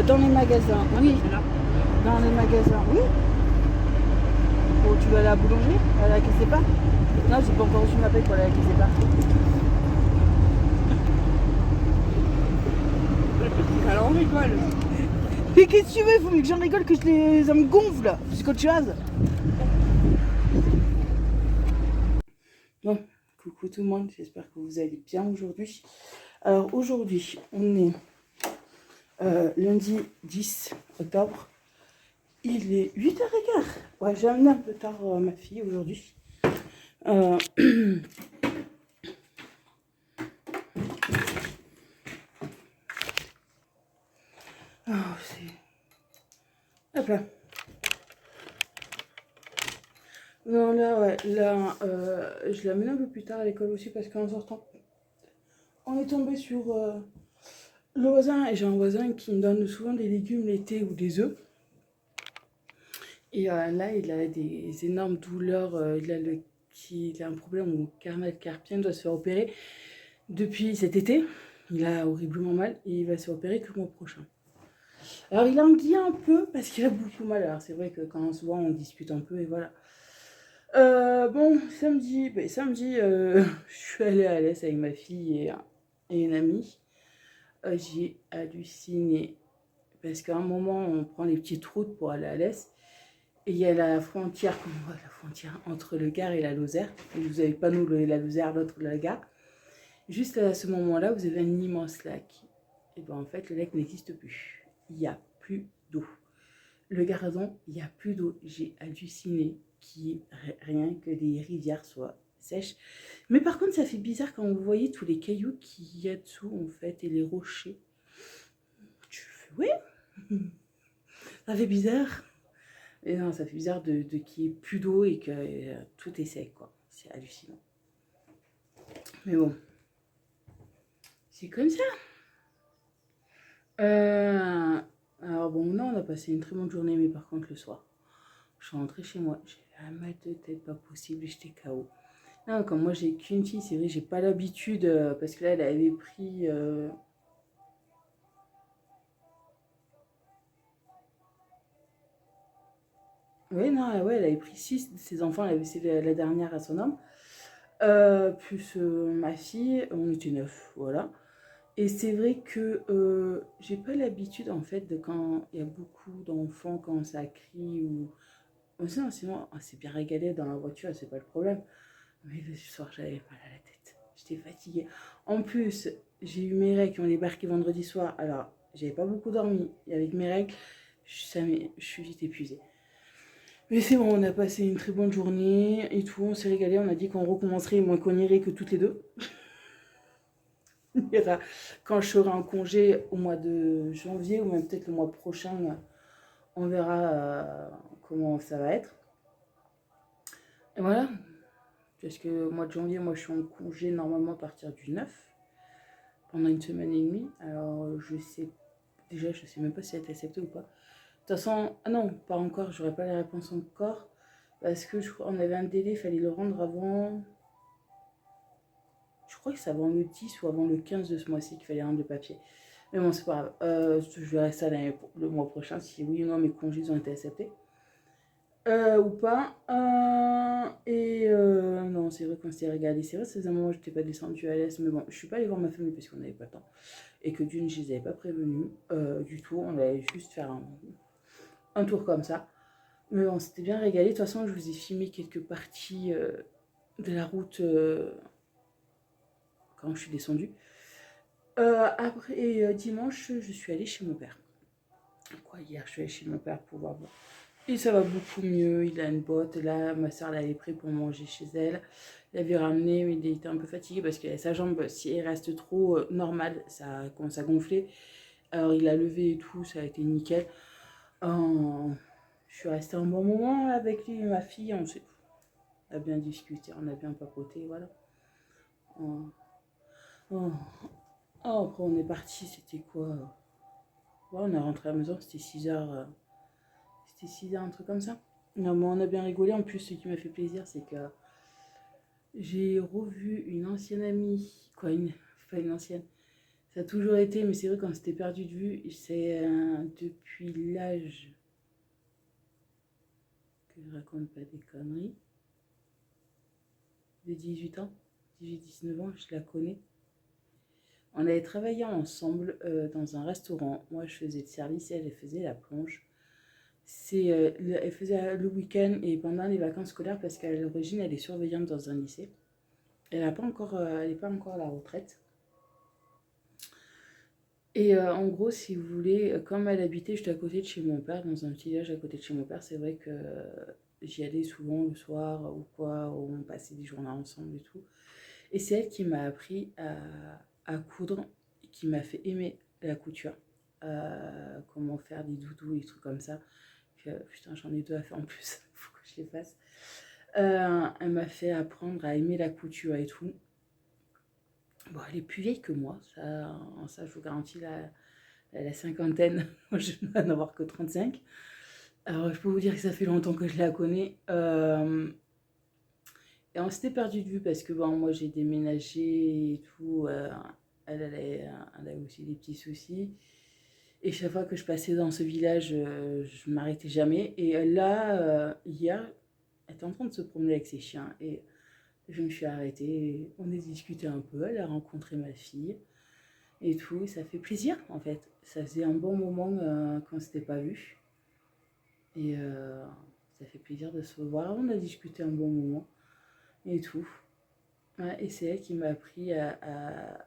Dans les magasins, oui. Dans les magasins, oui. Ou tu vas à la boulangerie, à la caisse départ. Non, j'ai pas encore reçu ma paie pour aller à la caisse départ. Alors on rigole. Mais qu'est-ce que tu veux? Il faut que j'en rigole, que ça me gonfle. C'est qu'autre chose. Bon, coucou tout le monde, j'espère que vous allez bien aujourd'hui. Alors aujourd'hui, on est lundi 10 octobre. Il est 8h15. Ouais, j'ai amené un peu tard ma fille aujourd'hui. Oh, c'est... Hop là. Non, là, ouais, là, je l'ai amené un peu plus tard à l'école aussi parce qu'en sortant, on est tombé sur le voisin et j'ai un voisin qui me donne souvent des légumes l'été ou des œufs. Et là, il a des énormes douleurs, il a un problème au canal carpien, doit se faire opérer depuis cet été. Il a horriblement mal et il va se faire opérer que le mois prochain. Alors il anguille un peu parce qu'il a beaucoup mal. Alors c'est vrai que quand souvent on discute un peu et voilà. Bon, samedi, je suis allée à Alès avec ma fille et une amie. J'ai halluciné parce qu'à un moment on prend les petites routes pour aller à Alès. Et il y a la frontière, comme on voit, la frontière entre le Gard et la Lozère. Et vous n'avez pas nous la Lozère, l'autre la Gard. Juste à ce moment-là, vous avez un immense lac. Et bien en fait, le lac n'existe plus. Il n'y a plus d'eau. Le Gardon, il n'y a plus d'eau. J'ai halluciné qu'il n'y ait rien que les rivières soient sèches. Mais par contre, ça fait bizarre quand vous voyez tous les cailloux qu'il y a dessous, en fait, et les rochers. Tu fais, oui, ça fait bizarre. Et non, ça fait bizarre de qu'il n'y ait plus d'eau et que tout est sec, quoi. C'est hallucinant. Mais bon, c'est comme ça. Alors bon, non, on a passé une très bonne journée, mais par contre, le soir, je suis rentrée chez moi. J'ai un mal de tête, pas possible, j'étais KO. Non, comme moi, j'ai qu'une fille, c'est vrai, j'ai pas l'habitude, parce que là, elle avait pris... Oui, non, ouais, elle avait pris 6 de ses enfants, elle avait laissé la dernière à son homme. Plus ma fille, on était 9, voilà. Et c'est vrai que j'ai pas l'habitude en fait de quand il y a beaucoup d'enfants, quand ça crie ou. Sinon, on s'est bien régalé dans la voiture, c'est pas le problème. Mais le soir, j'avais mal à la tête. J'étais fatiguée. En plus, j'ai eu mes règles qui ont débarqué vendredi soir. Alors, j'avais pas beaucoup dormi. Et avec mes règles, je suis vite épuisée. Mais c'est bon, on a passé une très bonne journée et tout. On s'est régalé. On a dit qu'on recommencerait, moins qu'on irait que toutes les deux. Quand je serai en congé au mois de janvier ou même peut-être le mois prochain, on verra comment ça va être. Et voilà, parce que au mois de janvier, moi je suis en congé normalement à partir du 9, pendant une semaine et demie. Alors je sais, déjà je sais même pas si elle est acceptée ou pas. De toute façon, ah non, pas encore, j'aurai pas la réponse encore. Parce que on avait un délai, il fallait le rendre avant. Je crois que c'est avant le 10 ou avant le 15 de ce mois-ci qu'il fallait rendre le papier. Mais bon, c'est pas grave. Je verrai ça le mois prochain, si oui ou non mes congés ont été acceptés. Ou pas. Non, c'est vrai qu'on s'est régalé. C'est vrai, c'est un moment où je n'étais pas descendue à l'Est. Mais bon, je suis pas allée voir ma famille parce qu'on n'avait pas le temps. Et que d'une, je les avais pas prévenus du tout. On allait juste faire un tour comme ça. Mais bon, c'était bien régalé. De toute façon, je vous ai filmé quelques parties de la route quand je suis descendue. Après, dimanche, je suis allée chez mon père. Quoi, hier, je suis allée chez mon père pour voir. Et ça va beaucoup mieux. Il a une botte. Là, ma soeur l'avait pris pour manger chez elle. Il avait ramené, mais il était un peu fatigué parce que sa jambe, si elle reste trop normale, ça commence à gonfler. Alors, il a levé et tout, ça a été nickel. Je suis restée un bon moment avec lui et ma fille. On a bien discuté, on a bien papoté, voilà. Oh, oh. Après, on est parti, c'était quoi? Ouais, on est rentré à la maison, c'était 6h. C'était 6h, un truc comme ça. Non, mais on a bien rigolé. En plus, ce qui m'a fait plaisir, c'est que j'ai revu une ancienne amie. Quoi, pas une ancienne. Ça a toujours été, mais c'est vrai qu'on s'était perdu de vue. C'est depuis l'âge, que je raconte pas des conneries, de 18 ans, 18-19 ans, je la connais. On avait travaillé ensemble dans un restaurant. Moi, je faisais le service et elle faisait la plonge. Elle faisait le week-end et pendant les vacances scolaires parce qu'à l'origine, elle est surveillante dans un lycée. Elle n'est pas encore à la retraite. Et en gros, si vous voulez, comme elle habitait juste à côté de chez mon père, dans un petit village à côté de chez mon père, c'est vrai que j'y allais souvent le soir ou quoi, où on passait des journées ensemble et tout. Et c'est elle qui m'a appris à coudre, et qui m'a fait aimer la couture. Comment faire des doudous et des trucs comme ça. Putain, j'en ai deux à faire en plus, il faut que je les fasse. Elle m'a fait apprendre à aimer la couture et tout. Bon, elle est plus vieille que moi, ça je vous garantis, la cinquantaine. Moi, je ne vais en avoir que 35. Alors, je peux vous dire que ça fait longtemps que je la connais. Et on s'était perdu de vue parce que bon, moi, j'ai déménagé et tout. Elle a aussi des petits soucis. Et chaque fois que je passais dans ce village, je ne m'arrêtais jamais. Et là, hier, elle était en train de se promener avec ses chiens. Et je me suis arrêtée. On a discuté un peu. Elle a rencontré ma fille. Et tout, ça fait plaisir en fait. Ça faisait un bon moment qu'on ne s'était pas vu. Et ça fait plaisir de se voir. On a discuté un bon moment et tout. Ouais, et c'est elle qui m'a appris à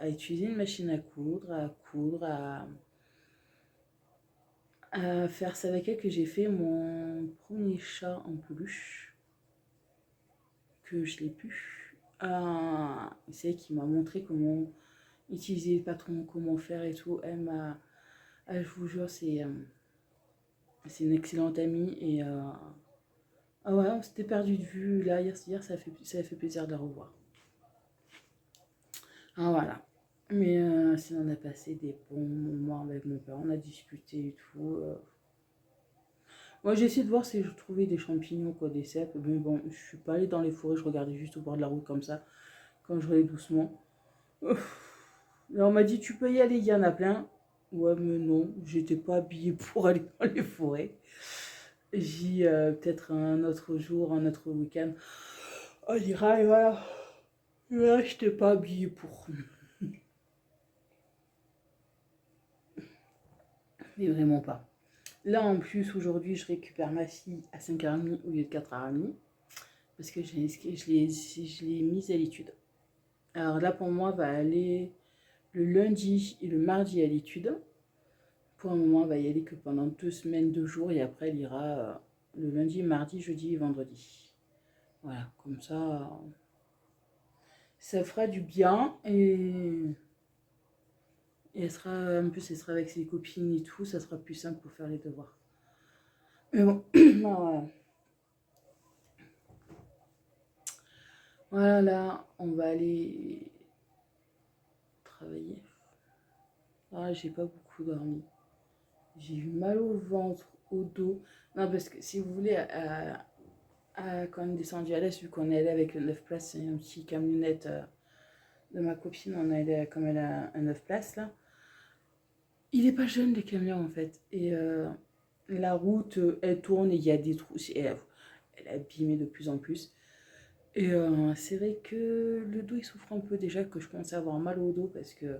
utiliser une machine à coudre, à faire. C'est avec elle que j'ai fait mon premier chat en peluche, que je l'ai pu. C'est elle qui m'a montré comment utiliser le patron, comment faire et tout. Je vous jure, c'est une excellente amie et ah ouais, on s'était perdu de vue là hier, ça fait plaisir de la revoir. Ah voilà. Mais sinon on a passé des bons moments avec mon père, on a discuté et tout. Moi j'ai essayé de voir si je trouvais des champignons, quoi, des cèpes, mais bon, je suis pas allée dans les forêts, je regardais juste au bord de la route comme ça, quand je roulais doucement. Là on m'a dit tu peux y aller, il y en a plein. Ouais mais non, j'étais pas habillée pour aller dans les forêts. J'y peut-être un autre jour, un autre week-end. On ira et voilà. Là, je t'ai pas habillée pour. Mais vraiment pas. Là, en plus, aujourd'hui, je récupère ma fille à 5h30 au lieu de 4h30. Parce que je l'ai mise à l'étude. Alors là, pour moi, va aller le lundi et le mardi à l'étude. Pour un moment, elle va y aller que pendant 2 semaines, 2 jours. Et après, elle ira le lundi, mardi, jeudi et vendredi. Voilà, comme ça fera du bien. Et en plus, elle sera avec ses copines et tout, ça sera plus simple pour faire les devoirs. Mais bon, voilà. Voilà, là, on va aller travailler. Ah, j'ai pas beaucoup dormi. J'ai eu mal au ventre, au dos. Non, parce que si vous voulez, quand on est descendu à l'est, vu qu'on est allé avec le 9 places, c'est un petit camionnette de ma copine, on est allé comme elle a un 9 places là. Il est pas jeune, les camions en fait. Et la route, elle tourne et il y a des trous. Elle est abîmée de plus en plus. Et c'est vrai que le dos il souffre un peu déjà, que je commençais à avoir mal au dos parce que,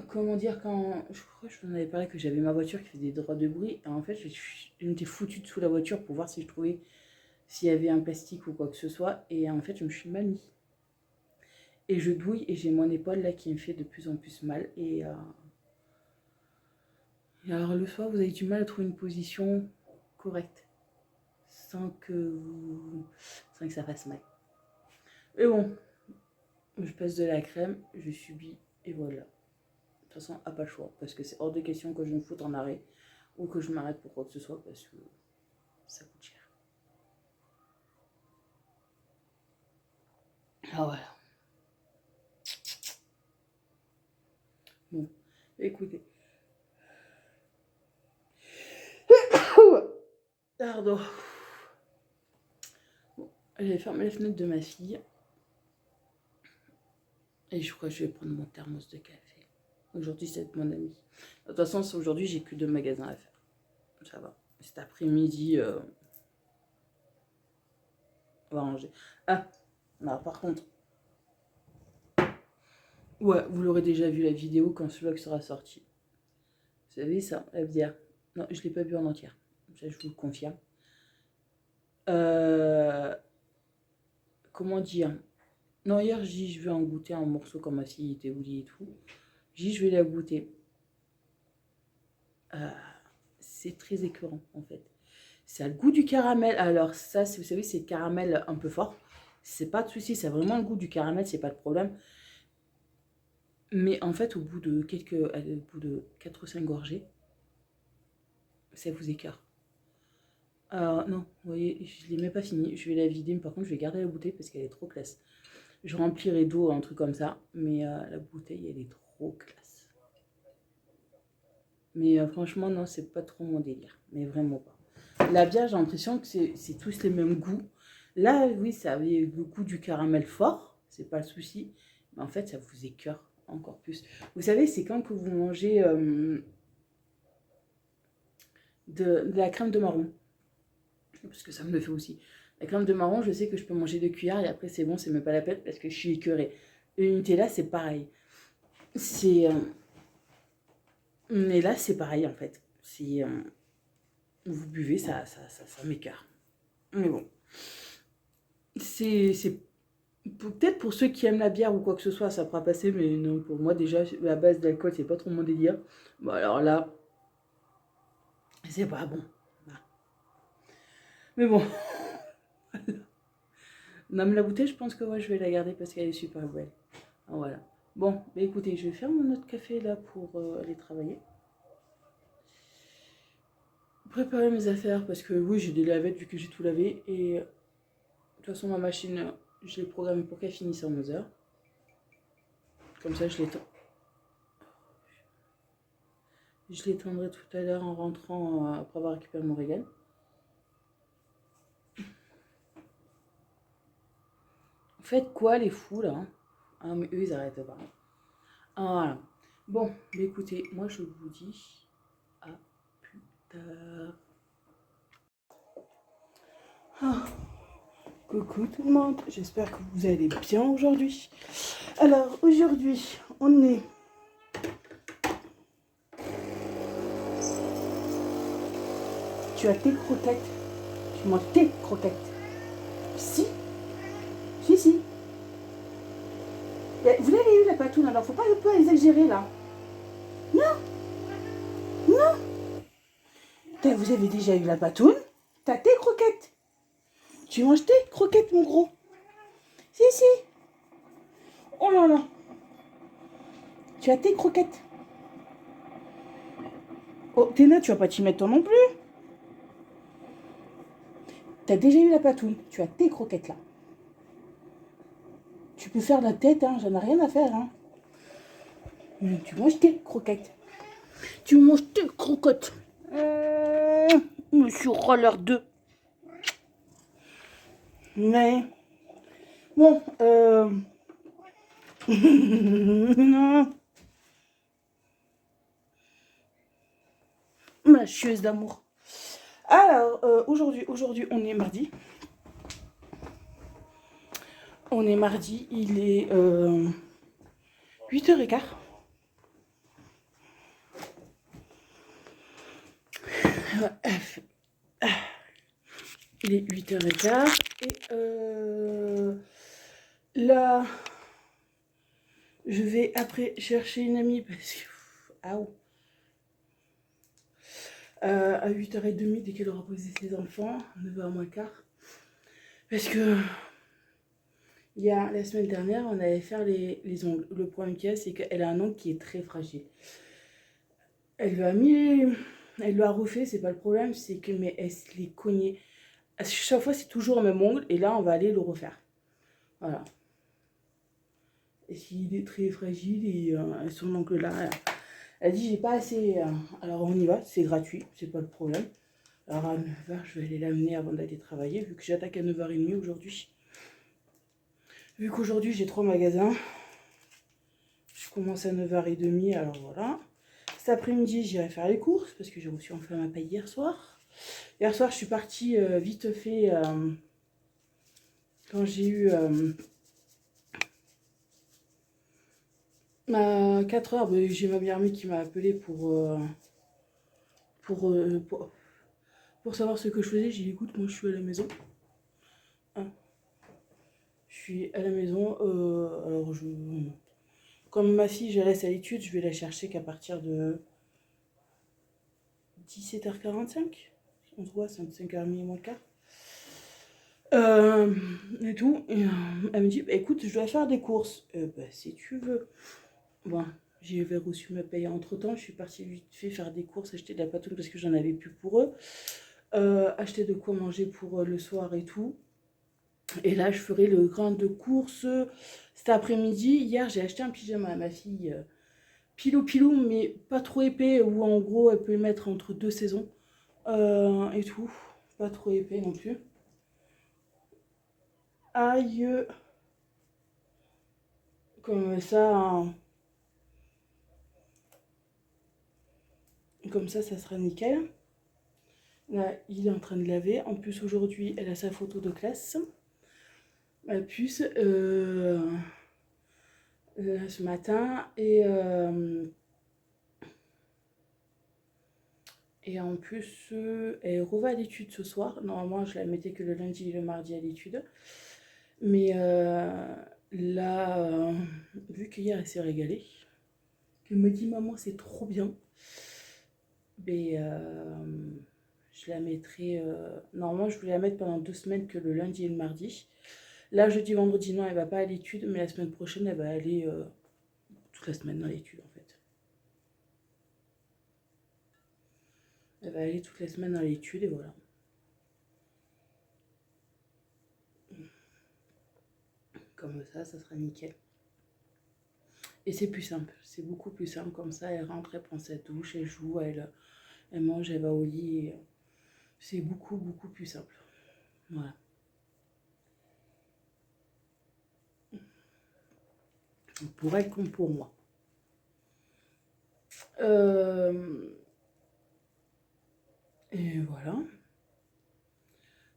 comment dire, quand je crois que je vous en avais parlé que j'avais ma voiture qui faisait des droits de bruit. Et en fait, je m'étais foutue dessous la voiture pour voir si je trouvais s'il y avait un plastique ou quoi que ce soit. Et en fait, je me suis mal mis. Et je douille et j'ai mon épaule là qui me fait de plus en plus mal. Et alors le soir, vous avez du mal à trouver une position correcte sans que ça fasse mal. Mais bon, je passe de la crème, je subis et voilà. De toute façon, pas le choix parce que c'est hors de question que je me foute en arrêt ou que je m'arrête pour quoi que ce soit parce que ça coûte cher. Ah voilà. Bon, écoutez. Pardon. Bon, j'ai fermé la fenêtre de ma fille. Et je crois que je vais prendre mon thermos de café. Aujourd'hui, c'est avec mon ami. De toute façon, aujourd'hui, j'ai que 2 magasins à faire. Ça va. Cet après-midi, on va ranger. Ah, non, par contre, ouais, vous l'aurez déjà vu la vidéo quand ce vlog sera sorti. Vous savez ça, la bière. Non, je ne l'ai pas bu en entière. Ça, je vous le confirme. Comment dire? Non, hier, j'ai dit, je vais en goûter un morceau comme ma fille était oubliée et tout. J'ai dit, je vais la goûter. C'est très écœurant, en fait. Ça a le goût du caramel. Alors, ça, vous savez, c'est caramel un peu fort. C'est pas de souci, c'est vraiment le goût du caramel, c'est pas de problème. Mais en fait, au bout de 4 ou 5 gorgées, ça vous écœure. Non, vous voyez, je l'ai même pas fini. Je vais la vider, mais par contre, je vais garder la bouteille parce qu'elle est trop classe. Je remplirai d'eau, un truc comme ça, mais la bouteille, elle est trop classe. Mais franchement, non, c'est pas trop mon délire. Mais vraiment pas. La bière, j'ai l'impression que c'est tous les mêmes goûts. Là, oui, ça avait le goût du caramel fort, c'est pas le souci. Mais en fait, ça vous écœure encore plus. Vous savez, c'est quand que vous mangez de la crème de marron. Parce que ça me le fait aussi. La crème de marron, je sais que je peux manger 2 cuillères et après c'est bon, c'est même pas la peine parce que je suis écœurée. Et le Nutella, c'est pareil. Mais là, c'est pareil en fait. Si vous buvez, ça m'écœure. Mais bon. C'est peut-être pour ceux qui aiment la bière ou quoi que ce soit, ça pourra passer, mais non, pour moi déjà, la base d'alcool, c'est pas trop mon délire. Bon, alors là, c'est pas bon. Mais bon. Non, mais la bouteille, je pense que ouais, je vais la garder parce qu'elle est super belle. Ah, voilà. Bon, bah écoutez, je vais faire mon autre café là pour aller travailler. Préparer mes affaires parce que oui, j'ai des lavettes vu que j'ai tout lavé. Et de toute façon, ma machine, je l'ai programmée pour qu'elle finisse à 11h. Comme ça, je l'étendrai tout à l'heure en rentrant après avoir récupéré mon régal. Faites quoi les fous là? Ah mais eux ils arrêtent pas. Ah voilà. Bon, bah, écoutez, moi je vous dis à plus tard. Ah, coucou tout le monde, j'espère que vous allez bien aujourd'hui. Alors aujourd'hui, on est... Tu as tes croquettes. Tu manges tes croquettes. Si. Si. Vous l'avez eu la patoune, alors faut pas un peu exagérer là. Non. Vous avez déjà eu la patoune. T'as tes croquettes. Tu manges tes croquettes, mon gros. Si. Oh là là. Tu as tes croquettes. Oh, Téna, tu vas pas t'y mettre toi non plus. T'as déjà eu la patoune. Tu as tes croquettes là. Tu peux faire la tête, hein. J'en ai rien à faire, hein. Tu manges tes croquettes. Tu manges tes croquettes. Monsieur Roller 2. Mais... Bon, non. Ma chieuse d'amour. Alors, aujourd'hui, on est mardi. Il est 8h15. Il est 8h15 et là, je vais après chercher une amie parce que... à 8h30 dès qu'elle aura posé ses enfants, 9h moins quart. Parce que la semaine dernière, on allait faire les ongles. Le problème qu'il y a, c'est qu'elle a un ongle qui est très fragile. Elle lui a refait, c'est pas le problème, c'est que elle se l'est cognée. Chaque fois, c'est toujours le même ongle et là, on va aller le refaire. Voilà. Et s'il est très fragile et son ongle là, elle dit j'ai pas assez. Alors on y va, c'est gratuit, c'est pas le problème. Alors à 9h, je vais aller l'amener avant d'aller travailler, vu que j'attaque à 9h30 aujourd'hui. Vu qu'aujourd'hui j'ai 3 magasins. commence à 9h30, alors voilà. Cet après-midi, j'irai faire les courses parce que j'ai reçu enfin ma paye hier soir. Hier soir, je suis partie vite fait quand j'ai eu à 4h. Ben, j'ai ma meilleure amie qui m'a appelé pour, euh, pour, pour savoir ce que je faisais. J'ai dit écoute, moi je suis à la maison. Hein. Je suis à la maison. Alors, comme ma fille, je la laisse à l'étude, je vais la chercher qu'à partir de 17h45. On se voit, c'est 5h30 moins le quart. Et tout. Et, elle me dit bah, écoute, je dois faire des courses. Bah, si tu veux. Bon, j'avais reçu ma paye entre temps. Je suis partie vite fait faire des courses, acheter de la patoune parce que j'en avais plus pour eux. Acheter de quoi manger pour le soir et tout. Et là, je ferai le grain de course cet après-midi. Hier, j'ai acheté un pyjama à ma fille. Pilou pilou, mais pas trop épais, où en gros, elle peut le mettre entre 2 saisons. Et tout. Pas trop épais non plus. Aïe. Comme ça, hein. Comme ça sera nickel. Là, il est en train de laver. En plus, aujourd'hui, elle a sa photo de classe. Ma puce. Ce matin. Et en plus, elle reva à l'étude ce soir. Normalement, je la mettais que le lundi et le mardi à l'étude. Mais là, vu qu'hier, elle s'est régalée, elle me dit maman, c'est trop bien. Mais je la mettrai. Normalement, je voulais la mettre pendant 2 semaines, que le lundi et le mardi. Là, jeudi, vendredi, non, elle va pas à l'étude, mais la semaine prochaine, elle va aller toute la semaine dans l'étude en fait. Elle va aller toute la semaine dans l'étude et voilà. Comme ça sera nickel. Et c'est plus simple, c'est beaucoup plus simple comme ça. Elle rentre, elle prend sa douche, elle joue, elle mange, elle va au lit. C'est beaucoup, beaucoup plus simple. Voilà. Pour elle comme pour moi. Et voilà.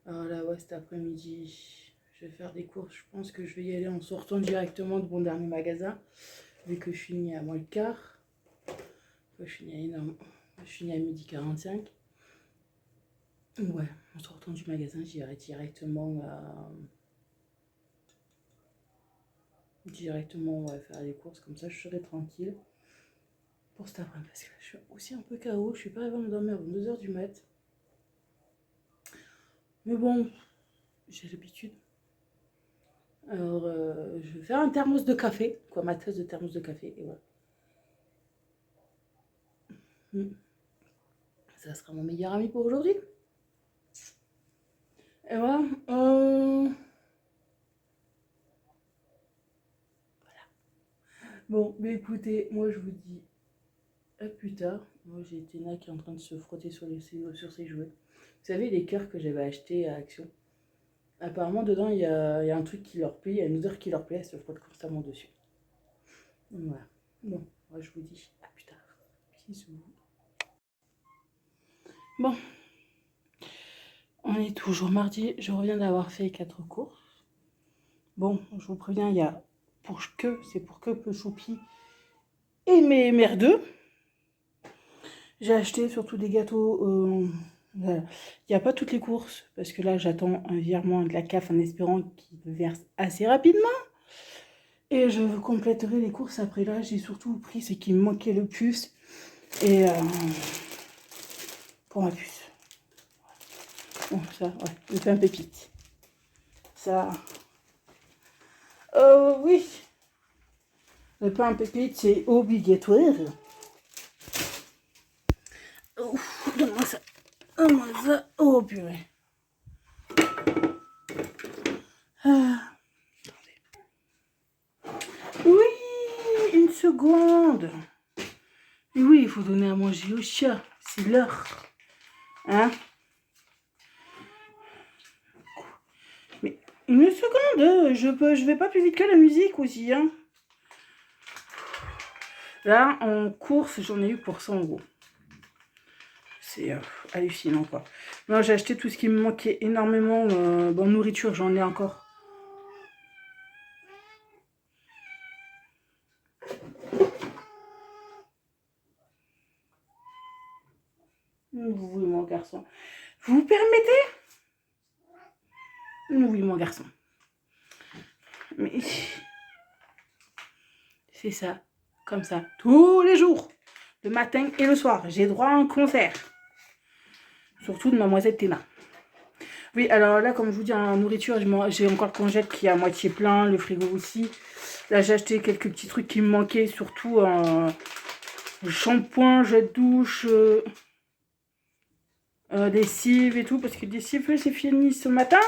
Alors là, ouais, cet après-midi, je vais faire des courses. Je pense que je vais y aller en sortant directement de mon dernier magasin, vu que je finis à moins le quart. Je finis à 12h45. Ouais, en sortant du magasin, j'irai directement faire les courses. Comme ça, je serai tranquille pour cet après-midi. Parce que je suis aussi un peu KO. Je suis pas arrivée à me dormir avant 2h du mat'. Mais bon, j'ai l'habitude. Alors, je vais faire un thermos de café, quoi, ma tasse de thermos de café, et voilà. Ça sera mon meilleur ami pour aujourd'hui. Et voilà. Voilà. Bon, mais écoutez, moi je vous dis à plus tard. Moi j'ai Téna qui est en train de se frotter sur ses jouets. Vous savez, les cœurs que j'avais achetés à Action. Apparemment, dedans, il y a un truc qui leur plaît, il y a une odeur qui leur plaît, elle se frotte constamment dessus. Donc voilà. Bon, moi je vous dis à plus tard. Bisous. Bon, on est toujours mardi. Je reviens d'avoir fait 4 courses. Bon, je vous préviens, il y a c'est pour que peu choupi et mes merdeux. J'ai acheté surtout des gâteaux. Il n'y a pas toutes les courses parce que là j'attends un virement de la CAF en espérant qu'il me verse assez rapidement. Et je compléterai les courses après. Là j'ai surtout pris ce qui me manquait le plus. Et pour ma puce. Bon, ça, ouais, le pain pépite. Ça. Oui. Le pain pépite, c'est obligatoire. Ouf, donne-moi ça. Donne-moi ça. Oh purée. Ah. Oui, une seconde. Et oui, il faut donner à manger au chat. C'est l'heure. Hein? Mais une seconde, je vais pas plus vite que la musique aussi, hein. Là, en course, j'en ai eu pour 100 euros. C'est hallucinant, quoi. Moi, j'ai acheté tout ce qui me manquait énormément. Bon, nourriture, j'en ai encore. Oui, mon garçon. Vous vous permettez? Oui, mon garçon. Mais c'est ça, comme ça, tous les jours, le matin et le soir. J'ai droit à un concert. Surtout de Mademoiselle Théna. Oui, alors là, comme je vous dis, en nourriture, j'ai encore le congèle qui est à moitié plein, le frigo aussi. Là, j'ai acheté quelques petits trucs qui me manquaient, surtout shampoing, jet de douche, lessive et tout, parce que lessive, c'est fini ce matin.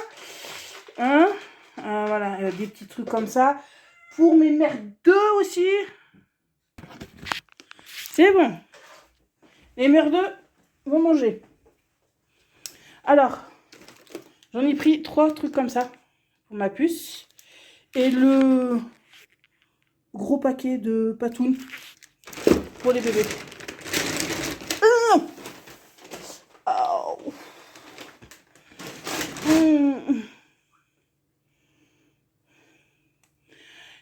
Hein, voilà, des petits trucs comme ça. Pour mes merdeux aussi. C'est bon. Les merdeux vont manger. Alors, j'en ai pris 3 trucs comme ça pour ma puce. Et le gros paquet de patounes pour les bébés. Oh.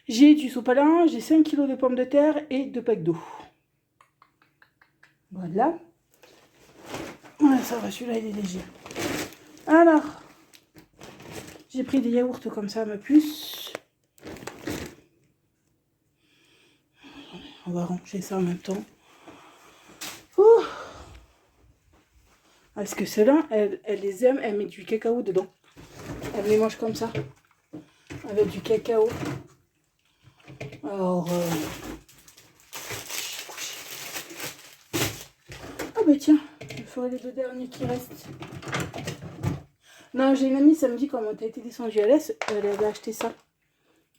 J'ai du sopalin, j'ai 5 kg de pommes de terre et 2 packs d'eau. Voilà. Ouais, ça va, celui-là, il est léger. Alors, j'ai pris des yaourts comme ça à ma puce. On va ranger ça en même temps. Ouh. Parce que celle-là, elle les aime, elle met du cacao dedans. Elle les mange comme ça, avec du cacao. Alors, ah bah tiens, je ferai les 2 derniers qui restent. Non, j'ai une amie samedi, quand on a été descendu à l'Est, elle avait acheté ça.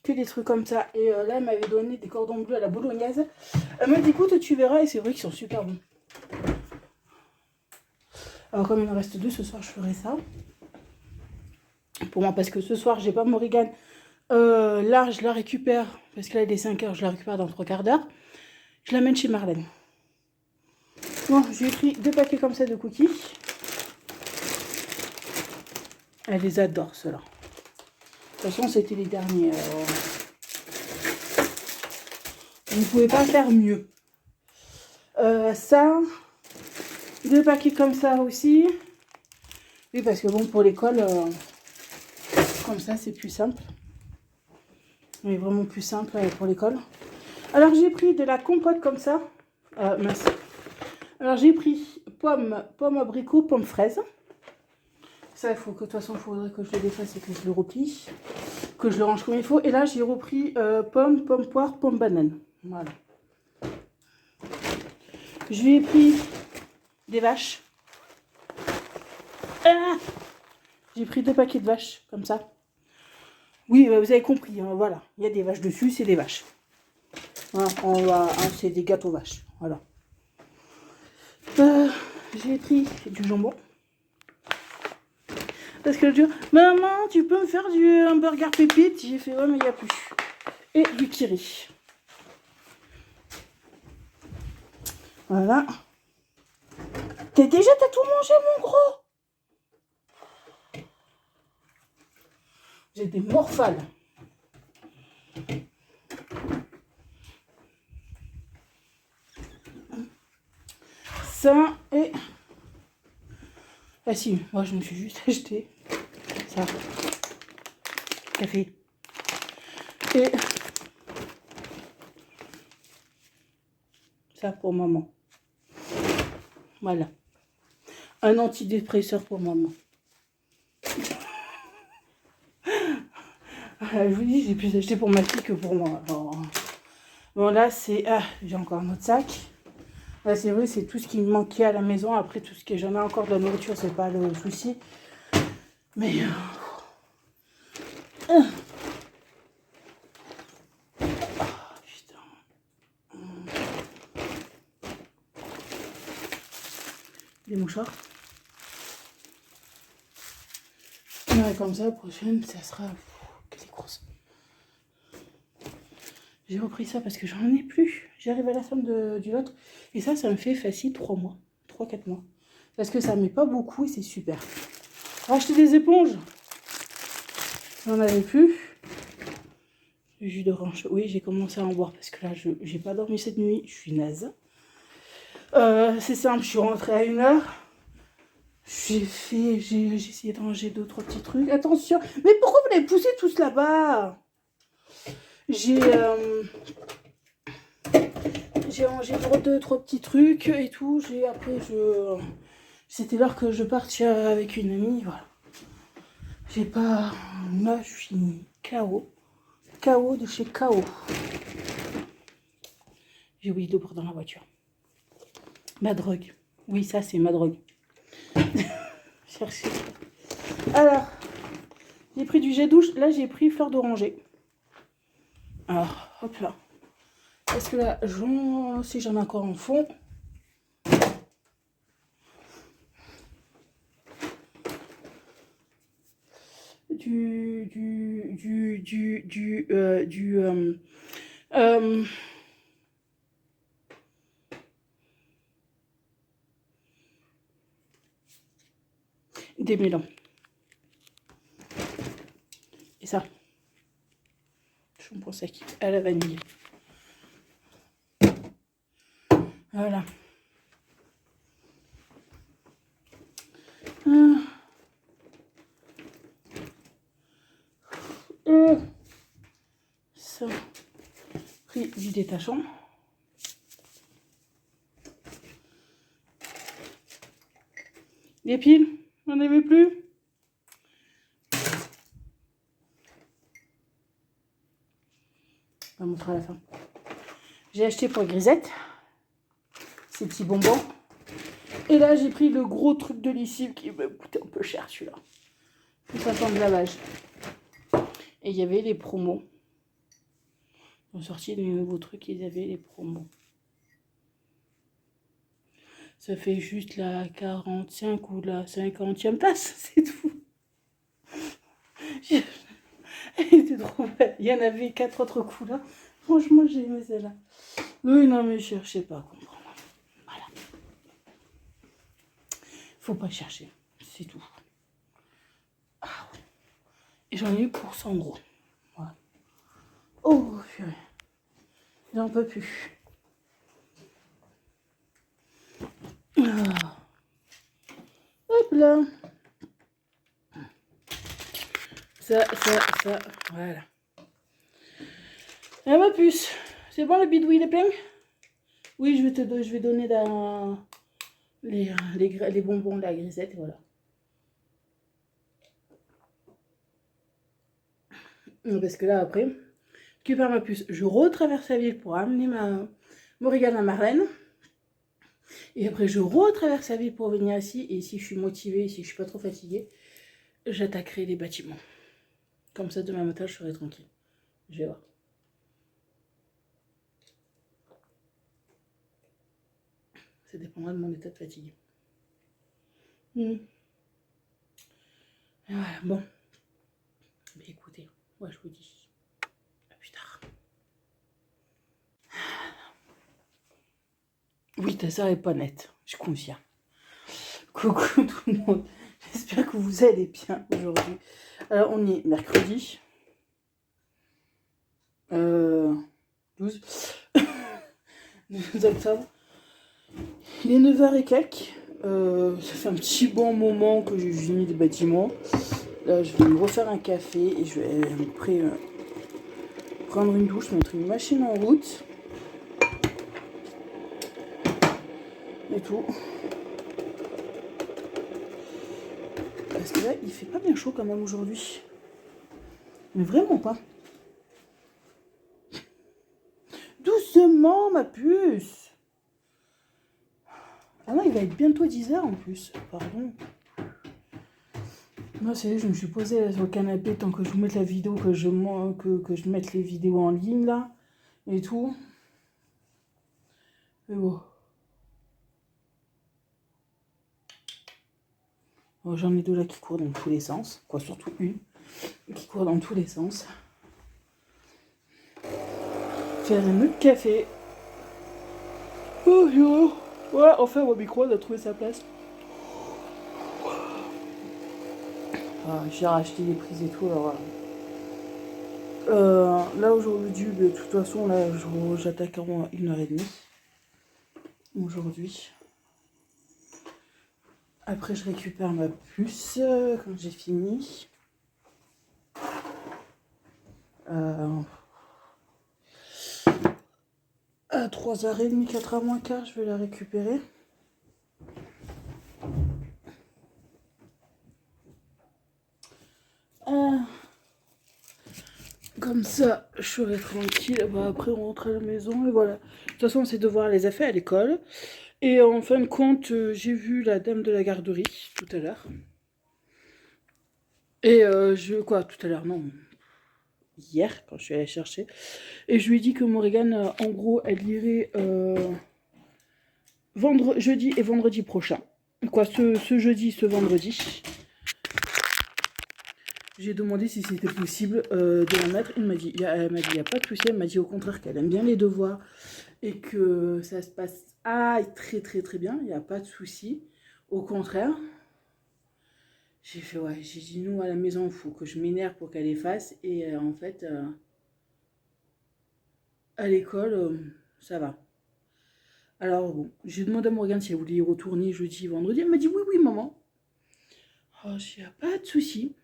Que des trucs comme ça. Et là, elle m'avait donné des cordons bleus à la bolognaise. Elle m'a dit, écoute, tu verras, et c'est vrai qu'ils sont super bons. Alors, comme il en reste 2 ce soir, je ferai ça. Pour moi, parce que ce soir, j'ai pas Morrigan. Là, je la récupère, parce que là, il est 5 h, je la récupère dans 3 quarts d'heure. Je l'amène chez Marlène. Bon, j'ai pris 2 paquets comme ça de cookies. Elle les adore, ceux-là. De toute façon, c'était les derniers. Vous ne pouvez pas faire mieux. Ça, 2 paquets comme ça aussi. Oui, parce que bon, pour l'école, comme ça, c'est plus simple. Mais vraiment plus simple pour l'école. Alors, j'ai pris de la compote comme ça. Mince. Alors, j'ai pris pomme abricot, pomme fraise. Ça, il faut que, de toute façon, il faudrait que je le défasse et que je le replie. Que je le range comme il faut. Et là, j'ai repris pomme poire, pomme banane. Voilà. Je lui ai pris des vaches. Ah, j'ai pris 2 paquets de vaches, comme ça. Oui, vous avez compris, hein, voilà. Il y a des vaches dessus, c'est des vaches. Hein, c'est des gâteaux vaches, voilà. J'ai pris du jambon. Parce que je dis, maman, tu peux me faire du hamburger pépite? J'ai fait, ouais, mais il n'y a plus. Et du kiri. Voilà. T'as tout mangé, mon gros? J'ai des morphales. Ça et... Ah si, moi je me suis juste acheté ça. Café. Et ça pour maman. Voilà. Un antidépresseur pour maman. Je vous dis, j'ai plus acheté pour ma fille que pour moi. Alors, bon, là, c'est... Ah, j'ai encore un autre sac. Là, c'est vrai, c'est tout ce qui me manquait à la maison. Après, tout ce que j'en ai encore de la nourriture, c'est pas le souci. Mais... putain. Des mouchoirs. Ouais, comme ça, la prochaine, ça sera... Quelle est grosse. J'ai repris ça parce que j'en ai plus. j'arrive à la fin du l'autre. Et ça me fait facile 3 mois, 3-4 mois. Parce que ça met pas beaucoup et c'est super. Racheter des éponges. J'en avais plus. Le jus d'orange. Oui, j'ai commencé à en boire parce que là, j'ai pas dormi cette nuit. Je suis naze. C'est simple, je suis rentrée à 1h. J'ai essayé de ranger 2-3 petits trucs. Attention. Mais pourquoi vous les poussez tous là-bas? J'ai rangé 2-3 petits trucs et tout. Après, c'était l'heure que je parte avec une amie. Voilà. J'ai pas... Là, je suis KO. KO de chez KO. J'ai oublié de boire dans la voiture. Ma drogue. Oui, ça, c'est ma drogue. Cherchez. Alors, j'ai pris du jet douche. Là, j'ai pris fleur d'oranger. Alors, hop là. Parce que là, si j'en ai encore en fond. Des mélans. Et ça. Shampoing sec à la vanille. Voilà. Ça. Pris du détachant. Les piles, on n'en avait plus. On va montrer à la fin. J'ai acheté pour Grisette ces petits bonbons. Et là, j'ai pris le gros truc de lessive qui m'a coûté un peu cher celui-là. Tout un temps de lavage. Et il y avait les promos. Ils ont sorti des nouveaux trucs, ils avaient les promos. Ça fait juste la 45 ou la 50e place, c'est tout. Elle était trop belle. Il y en avait 4 autres couleurs. Franchement, j'ai aimé celle-là. Oui, non, mais cherchez pas à comprendre. Voilà. Faut pas chercher, c'est tout. Ah, ouais. Et j'en ai eu pour 100 €. Voilà. Oh, purée. J'en peux plus. Ah. Hop là. Ça, voilà. Ah ma puce, c'est bon le bidouille les plein? Oui, je vais donner les bonbons, la grisette, voilà. Parce que là, après, je récupère ma puce, je retraverse la ville pour amener mon régal à Marlène. Et après, je retraverse la ville pour venir ici. Et si je suis motivée, si je suis pas trop fatiguée, j'attaquerai les bâtiments. Comme ça, demain matin, je serai tranquille. Je vais voir. Ça dépendra de mon état de fatigue. Voilà, bon. Mais écoutez, moi je vous dis à plus tard. Oui, ta soeur est pas nette, je confirme. Coucou tout le monde, j'espère que vous allez bien aujourd'hui. Alors on est mercredi 12 octobre. Il est 9h et quelques. Ça fait un petit bon moment que j'ai fini les bâtiments. Là, je vais me refaire un café et je vais après prendre une douche, mettre une machine en route. Et tout. Parce que là, il fait pas bien chaud quand même aujourd'hui. Mais vraiment pas. Doucement, ma puce. Ah non, il va être bientôt 10h en plus. Pardon. Moi, c'est je me suis posée sur le canapé tant que je mette la vidéo, que je mette les vidéos en ligne là. Et tout. Et bon. Oh, j'en ai deux là qui courent dans tous les sens. Quoi, surtout une qui court dans tous les sens. Faire un autre café. Oh, ouais, enfin, mon micro a trouvé sa place. Ah, j'ai racheté des prises et tout, alors là aujourd'hui, de toute façon, là j'attaque en 1h30 aujourd'hui. Après, je récupère ma puce quand j'ai fini. À 3h30, 4h moins quart, je vais la récupérer. Comme ça, je serai tranquille. Bah, après, on rentre à la maison et voilà. De toute façon, ses devoirs, elle les a fait à l'école. Et en fin de compte, j'ai vu la dame de la garderie tout à l'heure. Et quoi, tout à l'heure, non. Hier, quand je suis allée chercher. Et je lui ai dit que Morrigan, en gros, elle irait jeudi et vendredi prochain. Quoi, ce jeudi, ce vendredi. J'ai demandé si c'était possible de la mettre. Elle m'a dit, il n'y a pas de souci. Elle m'a dit au contraire qu'elle aime bien les devoirs et que ça se passe très très très bien. Il n'y a pas de souci. Au contraire. J'ai fait, ouais, j'ai dit, nous à la maison, il faut que je m'énerve pour qu'elle efface. Et en fait, à l'école, ça va. Alors bon, j'ai demandé à Morgane si elle voulait y retourner jeudi, vendredi. Elle m'a dit, oui, oui, maman. Oh, j'ai pas de souci.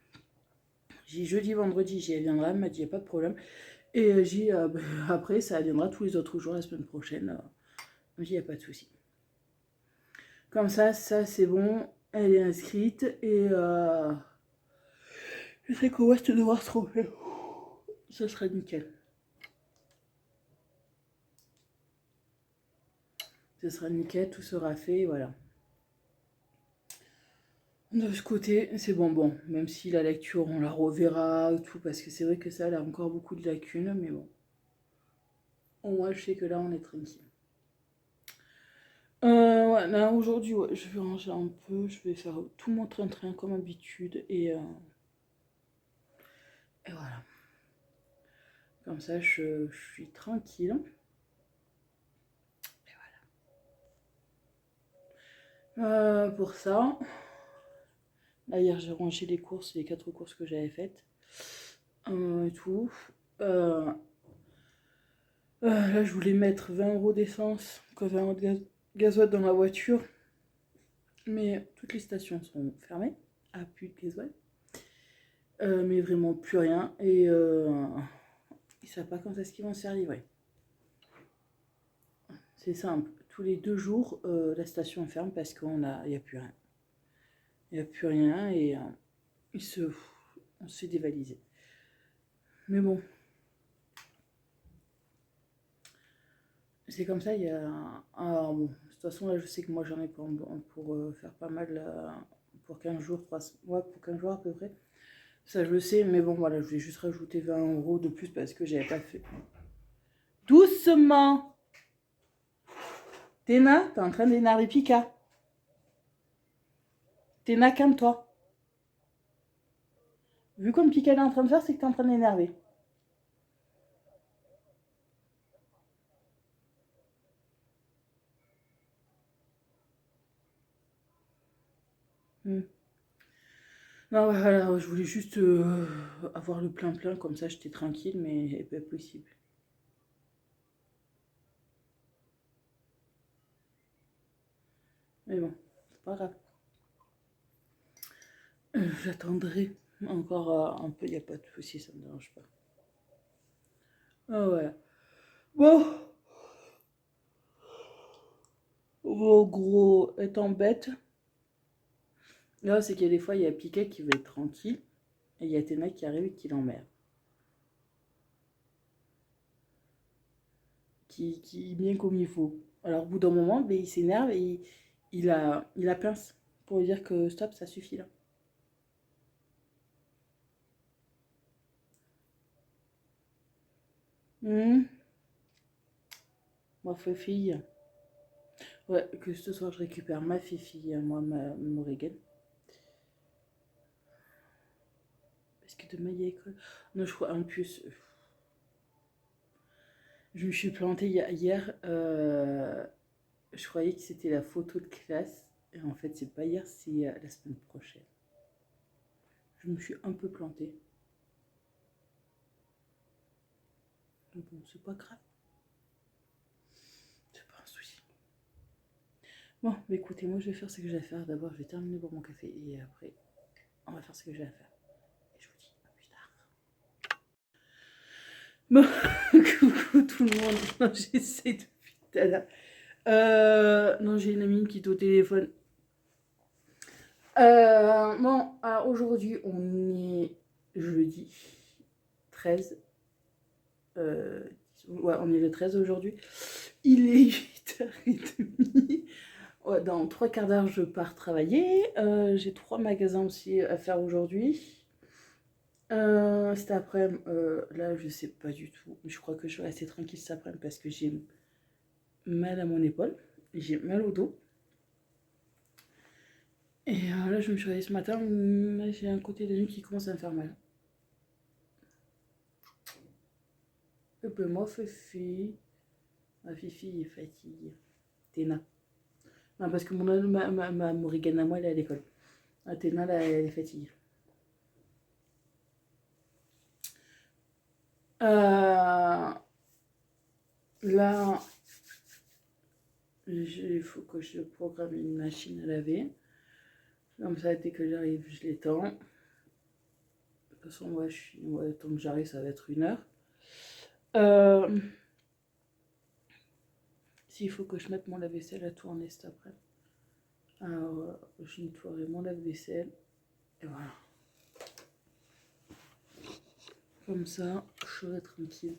J'ai jeudi, vendredi, j'y viendrai. Elle m'a dit, il n'y a pas de problème. Et après, ça viendra tous les autres jours la semaine prochaine. Elle m'a dit, il n'y a pas de souci. Comme ça c'est bon. Elle est inscrite et je sais qu'au Ouest devoir se tromper. Ça sera nickel. Ce sera nickel, tout sera fait, voilà. De ce côté, c'est bon, même si la lecture, on la reverra et tout, parce que c'est vrai que ça, elle a encore beaucoup de lacunes, mais bon. Au moins, je sais que là, on est tranquille. Ouais, là, aujourd'hui, ouais, je vais ranger un peu, je vais faire tout mon train-train comme d'habitude, et voilà. Comme ça, je suis tranquille. Et voilà. Pour ça, là, hier, j'ai rangé les courses, les 4 courses que j'avais faites. Et tout. Là, je voulais mettre 20 € d'essence, 20 € de gasoil dans la voiture. Mais toutes les stations sont fermées. Ah, plus de gasoil. Mais vraiment plus rien. Et ils savent pas quand est-ce qu'ils vont se faire livrer. C'est simple. Tous les 2 jours, la station est ferme parce qu'il n'y a plus rien. Il n'y a plus rien et on se fait dévaliser. Mais bon. C'est comme ça, il y a... Alors bon, de toute façon, là, je sais que moi, j'en ai pour faire pas mal... pour 15 jours, 3... ouais, pour 15 jours à peu près. Ça, je le sais, mais bon, voilà, je voulais juste rajouter 20 € de plus parce que j'avais pas fait. Doucement! Téna, t'es en train d'énerver Pika. Téna, calme-toi. Vu comme Pika est en train de faire, c'est que t'es en train d'énerver. Non, voilà, je voulais juste avoir le plein-plein, comme ça j'étais tranquille, mais c'est pas possible. Mais bon, c'est pas grave. J'attendrai encore un peu, il n'y a pas de souci, ça me dérange pas. Ah voilà. Bon, gros, étant bête, là c'est qu'il y a des fois, il y a Piquet qui veut être tranquille, et il y a Téna qui arrive et qui l'emmerde. Qui bien comme il faut. Alors au bout d'un moment, ben, il s'énerve et il a pince pour lui dire que stop, ça suffit là. Ma fille. Ouais, que ce soir je récupère ma fille, moi, mon Regan. Parce que demain il y a école. Non, je crois en plus. Je me suis plantée hier. Je croyais que c'était la photo de classe. Et en fait, c'est pas hier, c'est la semaine prochaine. Je me suis un peu plantée. Mais bon, c'est pas grave. C'est pas un souci. Bon, bah écoutez, moi je vais faire ce que j'ai à faire. D'abord, je vais terminer de boire mon café et après, on va faire ce que j'ai à faire. Et je vous dis à plus tard. Bon, coucou tout le monde. Non, j'essaie depuis tout à l'heure. Non, j'ai une amie qui est au téléphone. Bon, alors aujourd'hui, on est jeudi 13. Ouais, on est le 13 aujourd'hui. Il est 8h30. Ouais, dans 3 quarts d'heure, je pars travailler. J'ai 3 magasins aussi à faire aujourd'hui. Cet après-midi, là, je sais pas du tout. Je crois que je vais rester tranquille cet après-midi parce que j'ai mal à mon épaule. J'ai mal au dos. Et là, je me suis réveillée ce matin. J'ai un côté de nuit qui commence à me faire mal. Et puis moi, Fifi. Ma Fifi est fatiguée. Téna. Non, parce que ma Morigane à moi, elle est à l'école. Téna, là, elle est fatiguée. Là, il faut que je programme une machine à laver. Comme ça, dès que j'arrive, je l'étends. De toute façon, moi, tant que j'arrive, ça va être 1 heure. S'il faut que je mette mon lave-vaisselle à tourner cet après. Alors, je nettoierai mon lave-vaisselle. Et voilà. Comme ça, je serai tranquille.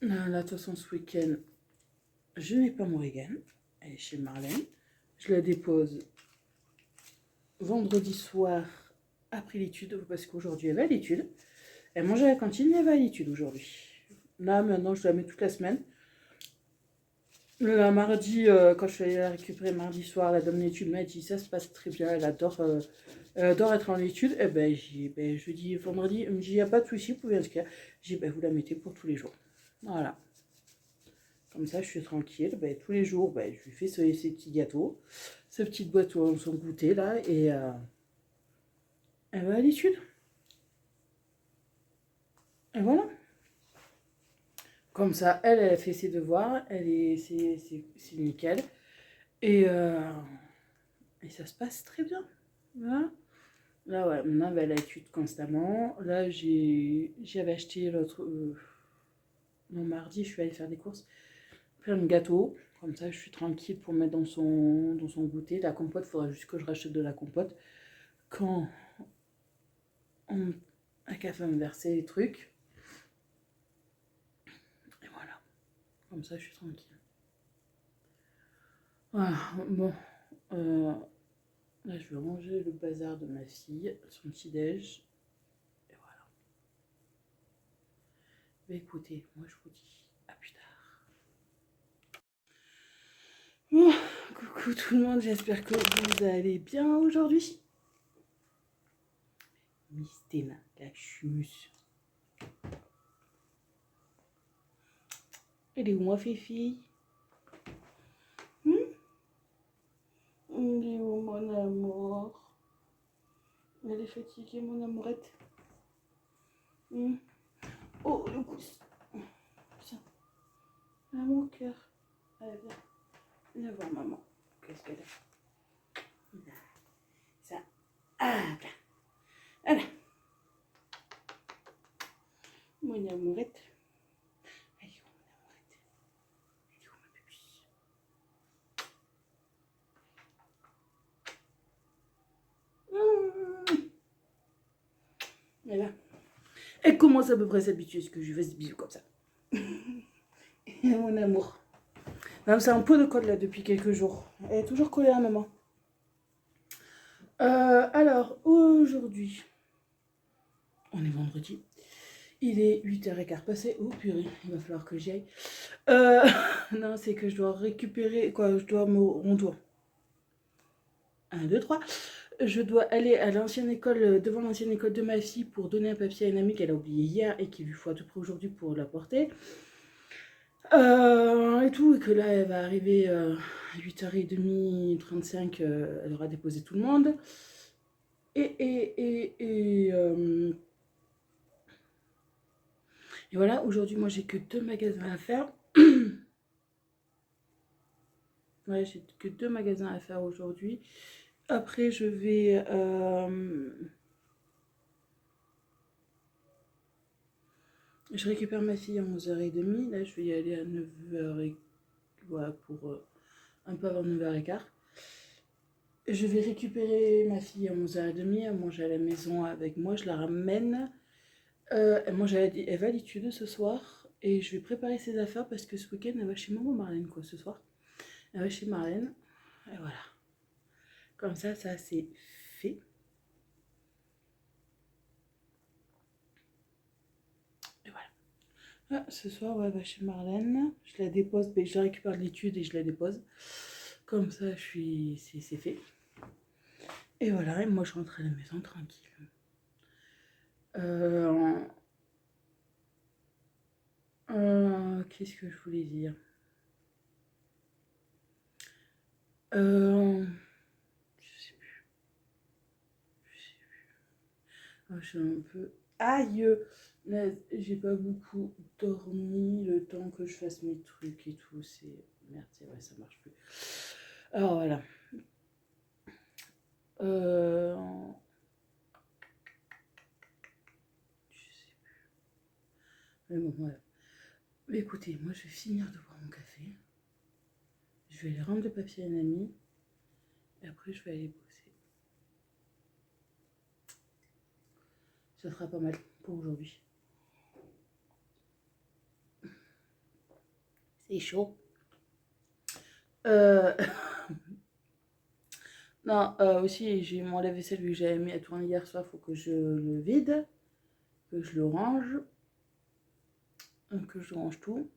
Là, de toute façon, ce week-end, je n'ai pas Morrigan. Elle est chez Marlène. Je la dépose vendredi soir après l'étude, parce qu'aujourd'hui, elle va à l'étude. Elle mange à la cantine et elle va à l'étude aujourd'hui. Là, maintenant, je la mets toute la semaine. Le mardi, quand je suis allée la récupérer mardi soir, la dame d'études m'a dit ça se passe très bien, elle adore être en étude. Et ben, je dis vendredi, elle me dit il n'y a pas de souci, vous pouvez inscrire. J'ai dit vous la mettez pour tous les jours. Voilà. Comme ça, je suis tranquille. Ben, tous les jours, je lui fais ces petits gâteaux, ces petites boîtes où on sont goûtées là, et elle va à l'étude. Et voilà. Comme ça, elle a fait ses devoirs, c'est nickel. Et ça se passe très bien. Voilà. Là, ouais, maintenant, elle a l'étude constamment. Là, j'avais acheté l'autre... non, mardi, je suis allée faire des courses. Plein de gâteaux. Comme ça, je suis tranquille pour mettre dans son goûter. La compote, il faudra juste que je rachète de la compote. Quand un café me versait les trucs. Et voilà. Comme ça, je suis tranquille. Voilà, bon. Là, je vais ranger le bazar de ma fille, son petit-déj. Et voilà. Mais écoutez, moi, je vous dis à plus tard. Bon, coucou tout le monde, j'espère que vous allez bien aujourd'hui. Miss Téna, la chumus. Elle est où, moi, Fifi? Elle est où, mon amour? Elle est fatiguée, mon amourette. Oh, le pouce. Tiens. À mon cœur. Allez, viens. Viens voir maman. Qu'est-ce qu'elle a? Ça. Ah, là. Voilà. Mon amourette. Elle est où, mon amourette? Elle est où, ma pupille? Voilà. Elle commence à peu près à s'habituer à ce que je lui fasse des bisous comme ça. Mon amour. C'est un pot de colle là depuis quelques jours. Elle est toujours collée à maman. Alors, aujourd'hui, on est vendredi. Il est 8h15 passé. Oh purée, il va falloir que j'y aille. Non, c'est que je dois récupérer. Quoi, on doit. 1, 2, 3. Je dois aller à l'ancienne école, devant l'ancienne école de ma fille pour donner un papier à une amie qu'elle a oublié hier et qu'il lui faut à tout près aujourd'hui pour l'apporter. Et tout, et que là, elle va arriver à 8h30, 35, elle aura déposé tout le monde. Et voilà, aujourd'hui, moi, j'ai que 2 magasins à faire. Ouais, j'ai que 2 magasins à faire aujourd'hui. Après, je vais... je récupère ma fille à 11h30. Là, je vais y aller à 9h. Voilà, pour un peu avant 9h15. Je vais récupérer ma fille à 11h30. Elle mange à la maison avec moi. Je la ramène. Elle va à l'étude ce soir. Et je vais préparer ses affaires parce que ce week-end, elle va chez maman Marlène, quoi, ce soir. Elle va chez Marlène. Et voilà. Comme ça c'est fait. Et voilà. Ah, ce soir, ouais, elle va chez Marlène. Je la dépose. Je la récupère de l'étude et je la dépose. Comme ça, c'est fait. Et voilà. Et moi, je rentre à la maison tranquille. Qu'est-ce que je voulais dire? Je sais plus. Je suis un peu... Aïe! Là, j'ai pas beaucoup dormi le temps que je fasse mes trucs et tout. C'est... Merde, c'est vrai, ça marche plus. Alors voilà. Je sais plus. Mais bon, voilà. Mais écoutez, moi je vais finir de boire mon café. Je vais aller rendre le papier à un ami. Et après, je vais aller bosser. Ça sera pas mal pour aujourd'hui. C'est chaud. Non, aussi, j'ai mon lave-vaisselle que j'avais mis à tourner hier soir. Faut que je le vide, que je le range, que je range tout.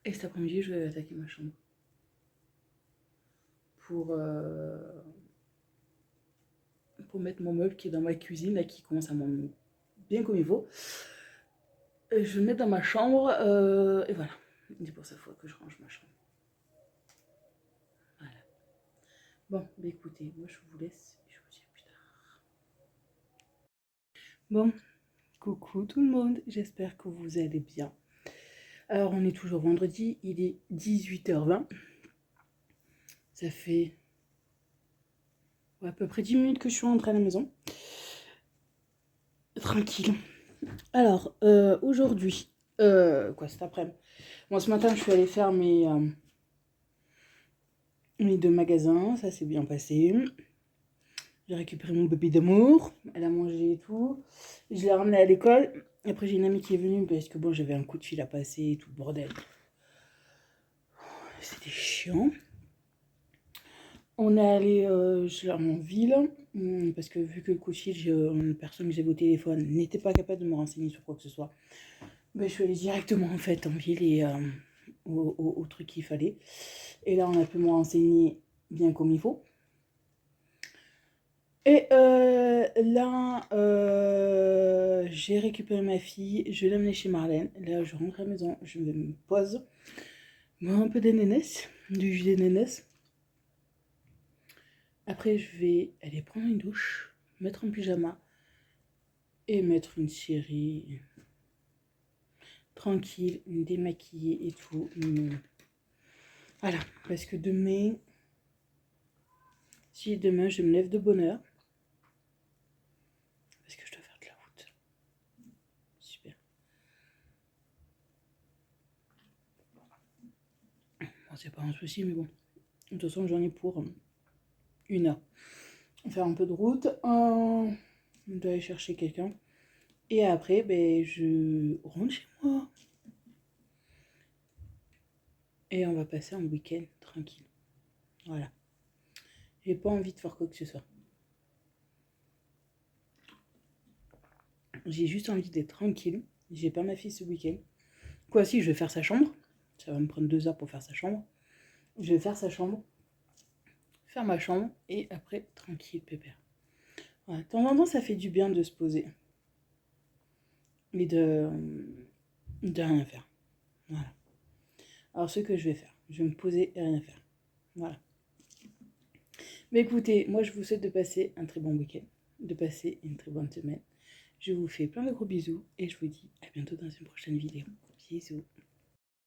Et cet après-midi, je vais attaquer ma chambre. Pour mettre mon meuble qui est dans ma cuisine, là, qui commence à m'emmener bien comme il faut. Et je vais le mettre dans ma chambre, et voilà. C'est pour ça qu'il faut que je range ma chambre. Voilà. Bon, bah écoutez, moi je vous laisse et je vous dis à plus tard. Bon, coucou tout le monde, j'espère que vous allez bien. Alors on est toujours vendredi, il est 18h20. Ça fait à peu près 10 minutes que je suis rentrée à la maison. Tranquille. Alors, aujourd'hui, cet après-midi. Bon, ce matin, je suis allée faire mes 2 magasins, ça s'est bien passé. J'ai récupéré mon bébé d'amour, elle a mangé et tout. Je l'ai ramenée à l'école. Après, j'ai une amie qui est venue parce que bon, j'avais un coup de fil à passer et tout, bordel. C'était chiant. On est allé en ville parce que vu que le coup de fil, une personne que j'avais au téléphone n'était pas capable de me renseigner sur quoi que ce soit. Ben, je suis allée directement en fait en ville et au truc qu'il fallait. Et là, on a pu me renseigner bien comme il faut. Et là, j'ai récupéré ma fille, je vais l'amener chez Marlène. Là, je rentre à la maison, je me pose, boire un peu des nénesses, du jus des nénesses. Après, je vais aller prendre une douche, mettre un pyjama et mettre une série tranquille, démaquillée et tout. Voilà, parce que demain, si demain je me lève de bonne heure, parce que je dois faire de la route. Super. Bon, c'est pas un souci, mais bon. De toute façon, j'en ai pour 1 heure. Faire un peu de route. On doit aller chercher quelqu'un. Et après, ben, je rentre chez moi. Et on va passer un week-end tranquille. Voilà. J'ai pas envie de faire quoi que ce soit. J'ai juste envie d'être tranquille. J'ai pas ma fille ce week-end. Quoi, si, je vais faire sa chambre. Ça va me prendre 2 heures pour faire sa chambre. Je vais faire sa chambre. Faire ma chambre. Et après, tranquille, pépère. Voilà. De temps en temps, ça fait du bien de se poser. Et de rien faire. Voilà. Alors ce que je vais faire, je vais me poser et rien faire. Voilà. Mais écoutez, moi je vous souhaite de passer un très bon week-end, de passer une très bonne semaine. Je vous fais plein de gros bisous et je vous dis à bientôt dans une prochaine vidéo. Bisous.